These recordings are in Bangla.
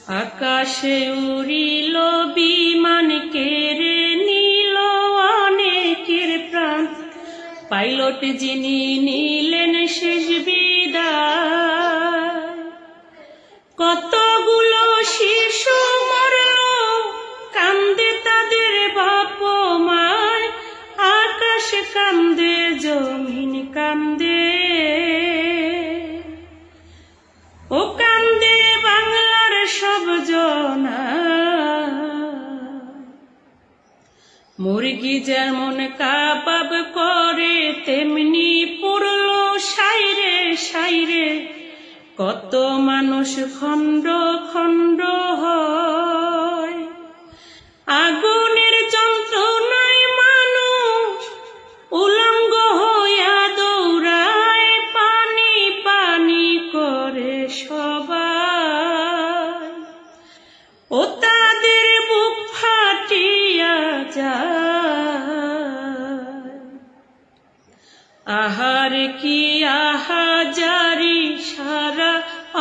আকাশে উড়িল বিমান, কেড়ে নিল অনেকের প্রাণ। পাইলট যিনি নিলেন শেষ বিদায়। কতগুলো শিশু মরল, কান্দে তাদের বাপ মায়। আকাশ কান্দে, জমিন কান্দে, ও কান্দে বাংলার সব জনা। মুরগি যেমন কাবাব করে, তেমনি পুরল সাইরে সাইরে। কত মানুষ খণ্ড খণ্ড হয়। আগুনের যন্ত্রণায় মানুষ উলঙ্গ হইয়া দৌড়ায়। পানি পানি করে সবাই, ও তাদের বুক ফাটিয়া যায়। আহার কি আহাজারি, সারা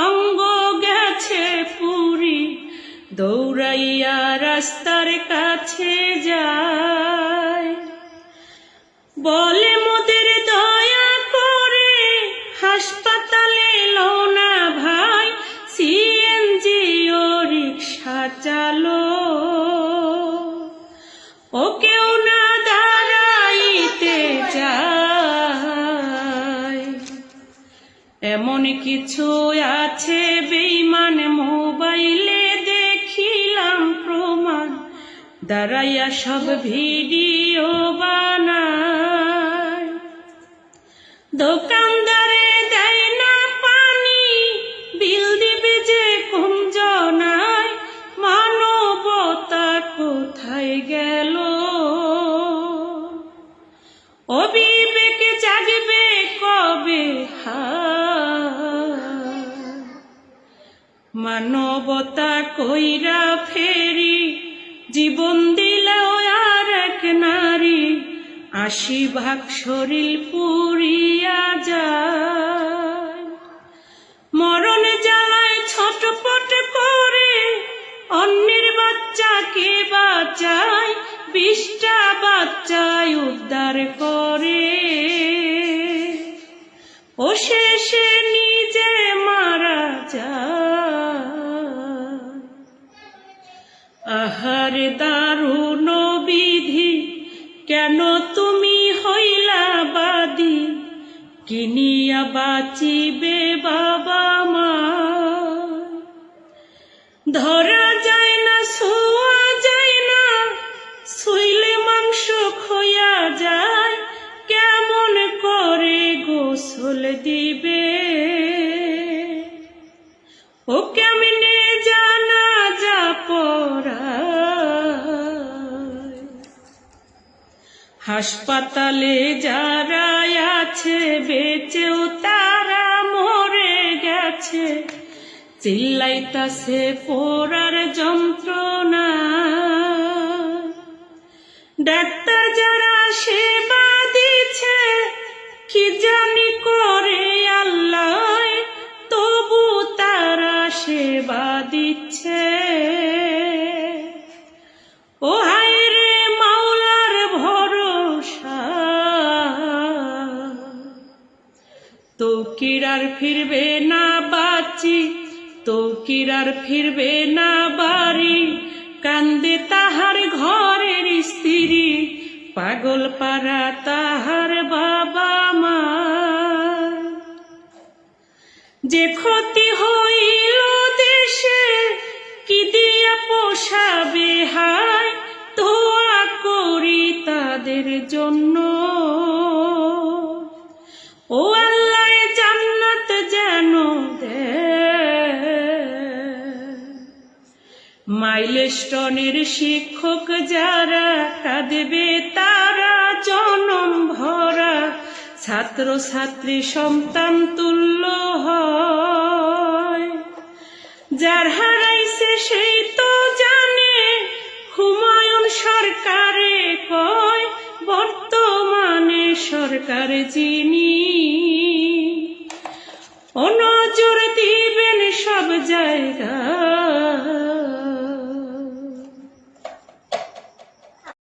অঙ্গ গেছে পুরি। দৌড়াইয়া রাস্তার কাছে যায়, বলে মোদের দয়া করে হাসপাতালে লো না ভাই। সিএনজি ও রিক্সা চালো, ও কেউ না দাঁড়াইতে চায়। এমন কিছু আছে বেঈমান, মোবাইলে দেখিলাম প্রমাণ। দাঁড়াইয়া সব ভিডিও বানায়। দোকানদারে দেয় না পানি, বিল দিবে যে কোন জনায়। মানবতা কোথায় গেল, ও বিবেক জাগবে কবে হায়। মানবতা কইরা ফেরি, জীবন দিলেও আর এক নারী। ৮০ ভাগ শরীর পুরিয়া যায়। মরণ জ্বালায় ছটপট করে, অন্যের বাচ্চাকে বাঁচায়। ২০টা বাচ্চায় উদ্ধার করে, ও শেষে নিজে মারা যায়। আহারে দারুণ বিধি, কেন তুমি হইলা বাদী। কিনিয়া বাঁচিবে বাবা মা, ধরা যায় না ছোঁয়া যায় না। ছুঁইলে মাংস খইয়া যায়, কেমন করে গোসল দিবে। ও কেমনে জানাজা পড়ায়। হাসপাতালে যারা আছে বেঁচেও তারা মরে গেছে। চিল্লাইতাছে পোড়ার যন্ত্রণা। ডাক্তার যারা সেবা দিচ্ছে, কি জানি করে আল্লাহ, তবু তারা সেবা দিচ্ছে। ও হায় রে মাওলার ভরসা, তৌকির আর ফিরবে না বাঁচি। তৌকির আর ফিরবে না বাড়ি, কান্দে তাহার ঘরের স্ত্রী। পাগল পাড়া তাহার বাবা মা। যে ক্ষতি হইল দেশে, কি দিয়া পোষাবে হায়। দোয়া করি তাদের জন্য, ও আল্লাহ জান্নাত যেন দেয়। মাইলস্টোনের শিক্ষক যারা, কাঁদবে তারা জনম ভরা। ছাত্র ছাত্রী সন্তান তুল্য হয়। যার হারাইছে সেই তো জানে, হুমায়ুন সরকারে কয় বর্তমানে সরকার যিনি। ও নজর দিবেন সব জায়গা